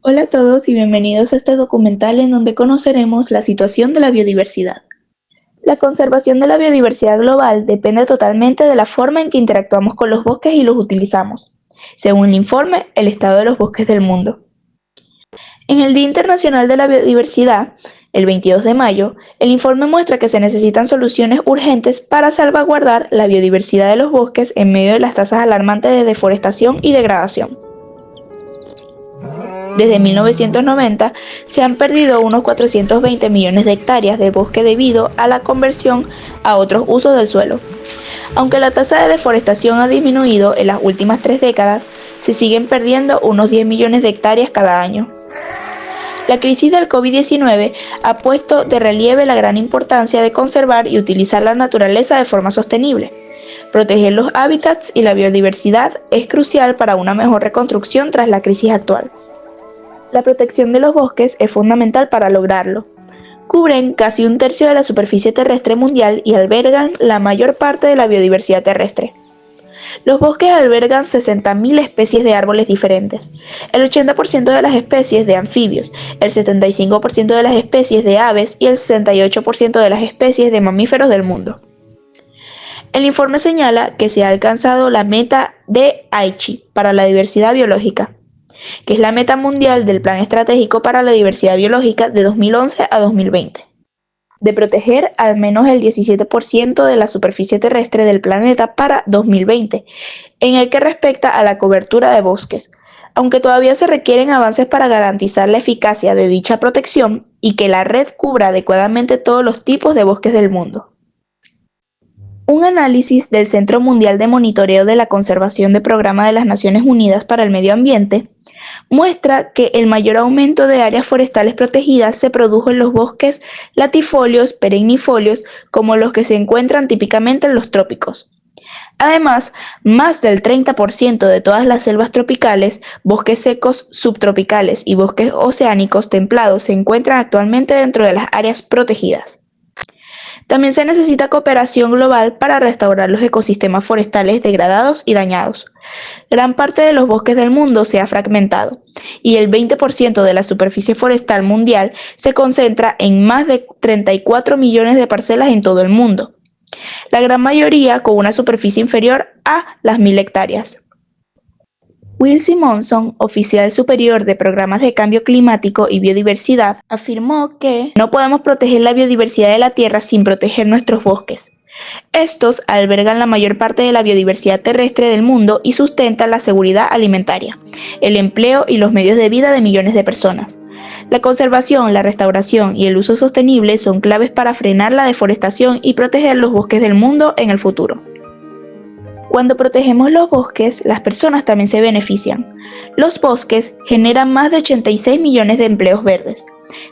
Hola a todos y bienvenidos a este documental en donde conoceremos la situación de la biodiversidad. La conservación de la biodiversidad global depende totalmente de la forma en que interactuamos con los bosques y los utilizamos, según el informe El estado de los bosques del mundo. En el Día Internacional de la Biodiversidad, el 22 de mayo, el informe muestra que se necesitan soluciones urgentes para salvaguardar la biodiversidad de los bosques en medio de las tasas alarmantes de deforestación y degradación. Desde 1990 se han perdido unos 420 millones de hectáreas de bosque debido a la conversión a otros usos del suelo. Aunque la tasa de deforestación ha disminuido en las últimas 3 décadas, se siguen perdiendo unos 10 millones de hectáreas cada año. La crisis del COVID-19 ha puesto de relieve la gran importancia de conservar y utilizar la naturaleza de forma sostenible. Proteger los hábitats y la biodiversidad es crucial para una mejor reconstrucción tras la crisis actual. La protección de los bosques es fundamental para lograrlo. Cubren casi un tercio de la superficie terrestre mundial y albergan la mayor parte de la biodiversidad terrestre. Los bosques albergan 60.000 especies de árboles diferentes, el 80% de las especies de anfibios, el 75% de las especies de aves y el 68% de las especies de mamíferos del mundo. El informe señala que se ha alcanzado la meta de Aichi para la diversidad biológica, que es la meta mundial del Plan Estratégico para la Diversidad Biológica de 2011 a 2020, de proteger al menos el 17% de la superficie terrestre del planeta para 2020, en el que respecta a la cobertura de bosques, aunque todavía se requieren avances para garantizar la eficacia de dicha protección y que la red cubra adecuadamente todos los tipos de bosques del mundo. Un análisis del Centro Mundial de Monitoreo de la Conservación del Programa de las Naciones Unidas para el Medio Ambiente muestra que el mayor aumento de áreas forestales protegidas se produjo en los bosques latifolios, perennifolios, como los que se encuentran típicamente en los trópicos. Además, más del 30% de todas las selvas tropicales, bosques secos subtropicales y bosques oceánicos templados se encuentran actualmente dentro de las áreas protegidas. También se necesita cooperación global para restaurar los ecosistemas forestales degradados y dañados. Gran parte de los bosques del mundo se ha fragmentado y el 20% de la superficie forestal mundial se concentra en más de 34 millones de parcelas en todo el mundo, la gran mayoría con una superficie inferior a las 1.000 hectáreas. Will Simonson, oficial superior de programas de cambio climático y biodiversidad, afirmó que no podemos proteger la biodiversidad de la Tierra sin proteger nuestros bosques. Estos albergan la mayor parte de la biodiversidad terrestre del mundo y sustentan la seguridad alimentaria, el empleo y los medios de vida de millones de personas. La conservación, la restauración y el uso sostenible son claves para frenar la deforestación y proteger los bosques del mundo en el futuro. Cuando protegemos los bosques, las personas también se benefician. Los bosques generan más de 86 millones de empleos verdes.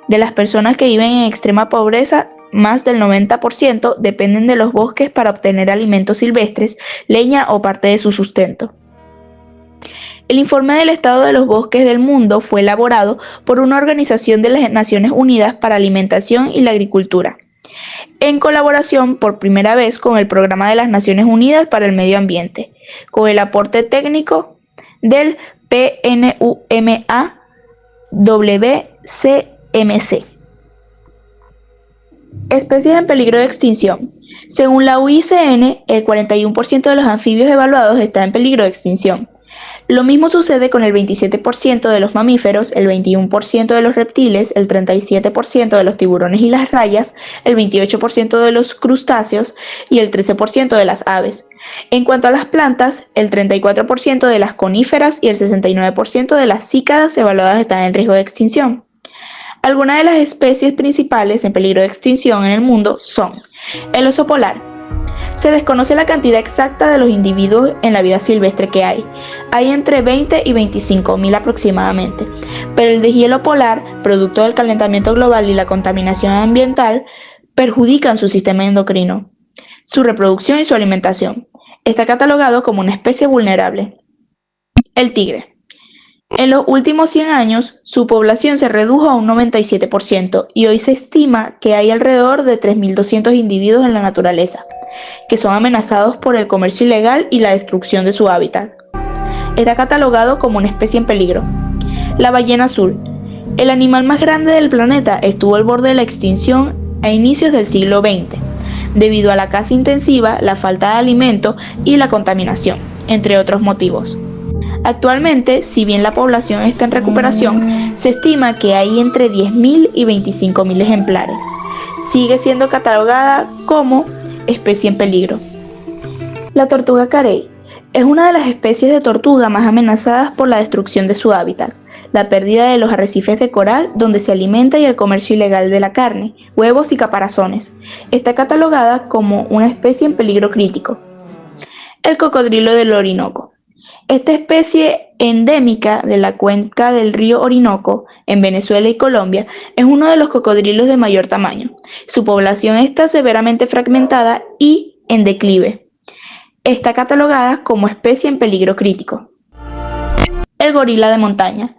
De las personas que viven en extrema pobreza, más del 90% dependen de los bosques para obtener alimentos silvestres, leña o parte de su sustento. El informe del estado de los bosques del mundo fue elaborado por una organización de las Naciones Unidas para Alimentación y la Agricultura, en colaboración por primera vez con el Programa de las Naciones Unidas para el Medio Ambiente, con el aporte técnico del PNUMA-WCMC. Especies en peligro de extinción. Según la UICN, el 41% de los anfibios evaluados está en peligro de extinción. Lo mismo sucede con el 27% de los mamíferos, el 21% de los reptiles, el 37% de los tiburones y las rayas, el 28% de los crustáceos y el 13% de las aves. En cuanto a las plantas, el 34% de las coníferas y el 69% de las cícadas evaluadas están en riesgo de extinción. Algunas de las especies principales en peligro de extinción en el mundo son el oso polar. Se desconoce la cantidad exacta de los individuos en la vida silvestre que hay. Hay entre 20 y 25.000 aproximadamente, pero el deshielo polar, producto del calentamiento global y la contaminación ambiental, perjudican su sistema endocrino, su reproducción y su alimentación. Está catalogado como una especie vulnerable. El tigre. En los últimos 100 años, su población se redujo a un 97% y hoy se estima que hay alrededor de 3.200 individuos en la naturaleza, que son amenazados por el comercio ilegal y la destrucción de su hábitat. Está catalogado como una especie en peligro. La ballena azul. El animal más grande del planeta estuvo al borde de la extinción a inicios del siglo XX, debido a la caza intensiva, la falta de alimento y la contaminación, entre otros motivos. Actualmente, si bien la población está en recuperación, se estima que hay entre 10.000 y 25.000 ejemplares. Sigue siendo catalogada como especie en peligro. La tortuga carey es una de las especies de tortuga más amenazadas por la destrucción de su hábitat, la pérdida de los arrecifes de coral donde se alimenta y el comercio ilegal de la carne, huevos y caparazones. Está catalogada como una especie en peligro crítico. El cocodrilo del Orinoco. Esta especie endémica de la cuenca del río Orinoco, en Venezuela y Colombia, es uno de los cocodrilos de mayor tamaño. Su población está severamente fragmentada y en declive. Está catalogada como especie en peligro crítico. El gorila de montaña.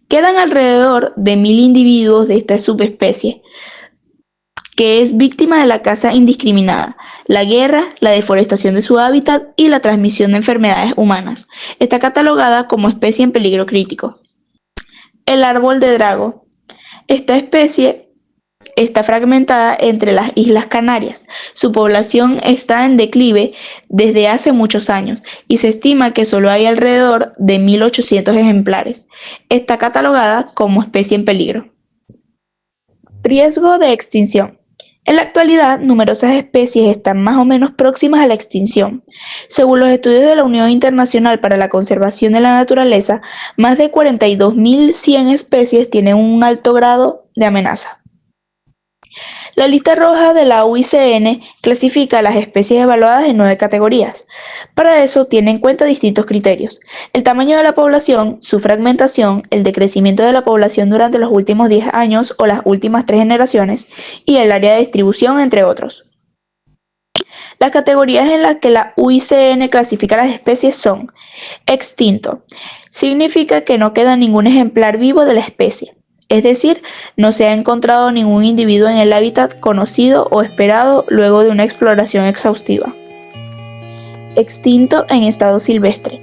Quedan alrededor de 1.000 individuos de esta subespecie, que es víctima de la caza indiscriminada, la guerra, la deforestación de su hábitat y la transmisión de enfermedades humanas. Está catalogada como especie en peligro crítico. El árbol de drago. Esta especie está fragmentada entre las Islas Canarias. Su población está en declive desde hace muchos años y se estima que solo hay alrededor de 1.800 ejemplares. Está catalogada como especie en peligro. Riesgo de extinción. En la actualidad, numerosas especies están más o menos próximas a la extinción. Según los estudios de la Unión Internacional para la Conservación de la Naturaleza, más de 42.100 especies tienen un alto grado de amenaza. La lista roja de la UICN clasifica las especies evaluadas en 9 categorías. Para eso tiene en cuenta distintos criterios: el tamaño de la población, su fragmentación, el decrecimiento de la población durante los últimos 10 años o las últimas 3 generaciones y el área de distribución, entre otros. Las categorías en las que la UICN clasifica las especies son: extinto, significa que no queda ningún ejemplar vivo de la especie. Es decir, no se ha encontrado ningún individuo en el hábitat conocido o esperado luego de una exploración exhaustiva. Extinto en estado silvestre.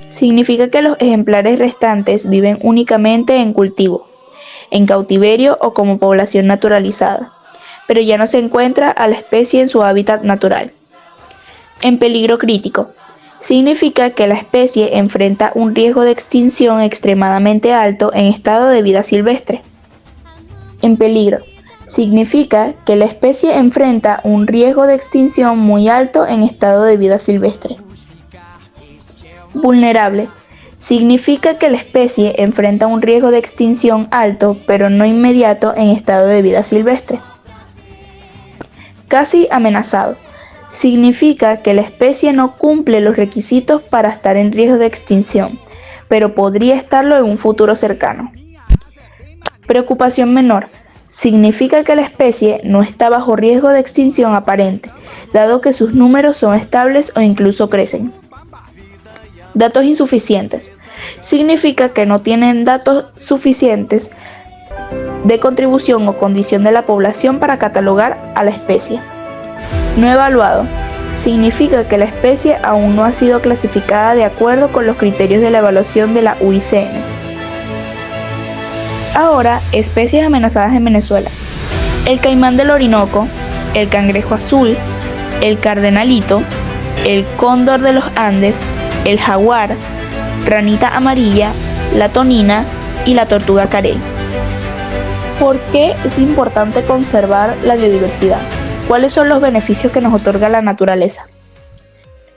Significa que los ejemplares restantes viven únicamente en cultivo, en cautiverio o como población naturalizada, pero ya no se encuentra a la especie en su hábitat natural. En peligro crítico. Significa que la especie enfrenta un riesgo de extinción extremadamente alto en estado de vida silvestre. En peligro. Significa que la especie enfrenta un riesgo de extinción muy alto en estado de vida silvestre. Vulnerable. Significa que la especie enfrenta un riesgo de extinción alto, pero no inmediato en estado de vida silvestre. Casi amenazado. Significa que la especie no cumple los requisitos para estar en riesgo de extinción, pero podría estarlo en un futuro cercano. Preocupación menor. Significa que la especie no está bajo riesgo de extinción aparente, dado que sus números son estables o incluso crecen. Datos insuficientes. Significa que no tienen datos suficientes de contribución o condición de la población para catalogar a la especie. No evaluado. Significa que la especie aún no ha sido clasificada de acuerdo con los criterios de la evaluación de la UICN. Ahora, especies amenazadas en Venezuela. El caimán del Orinoco, el cangrejo azul, el cardenalito, el cóndor de los Andes, el jaguar, ranita amarilla, la tonina y la tortuga carey. ¿Por qué es importante conservar la biodiversidad? ¿Cuáles son los beneficios que nos otorga la naturaleza?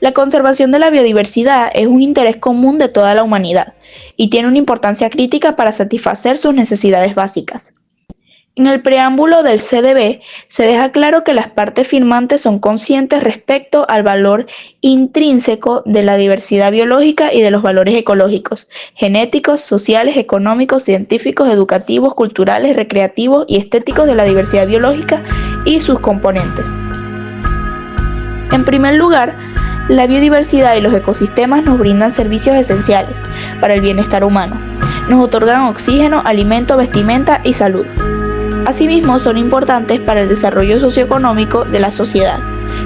La conservación de la biodiversidad es un interés común de toda la humanidad y tiene una importancia crítica para satisfacer sus necesidades básicas. En el preámbulo del CDB se deja claro que las partes firmantes son conscientes respecto al valor intrínseco de la diversidad biológica y de los valores ecológicos, genéticos, sociales, económicos, científicos, educativos, culturales, recreativos y estéticos de la diversidad biológica y sus componentes. En primer lugar, la biodiversidad y los ecosistemas nos brindan servicios esenciales para el bienestar humano. Nos otorgan oxígeno, alimento, vestimenta y salud. Asimismo, son importantes para el desarrollo socioeconómico de la sociedad.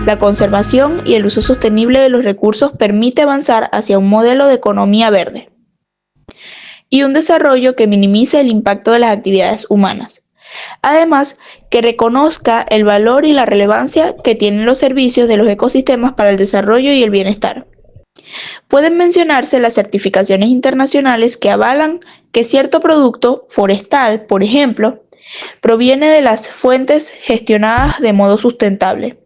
La conservación y el uso sostenible de los recursos permite avanzar hacia un modelo de economía verde. y un desarrollo que minimice el impacto de las actividades humanas. Además, que reconozca el valor y la relevancia que tienen los servicios de los ecosistemas para el desarrollo y el bienestar. Pueden mencionarse las certificaciones internacionales que avalan que cierto producto forestal, por ejemplo, proviene de las fuentes gestionadas de modo sustentable.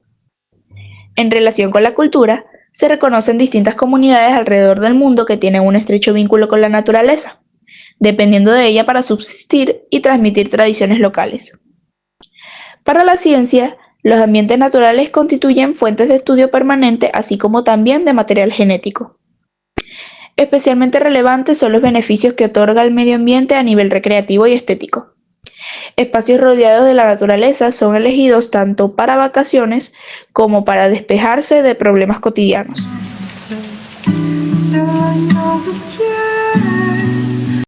En relación con la cultura, se reconocen distintas comunidades alrededor del mundo que tienen un estrecho vínculo con la naturaleza, dependiendo de ella para subsistir y transmitir tradiciones locales. Para la ciencia, los ambientes naturales constituyen fuentes de estudio permanente, así como también de material genético. Especialmente relevantes son los beneficios que otorga el medio ambiente a nivel recreativo y estético. Espacios rodeados de la naturaleza son elegidos tanto para vacaciones como para despejarse de problemas cotidianos.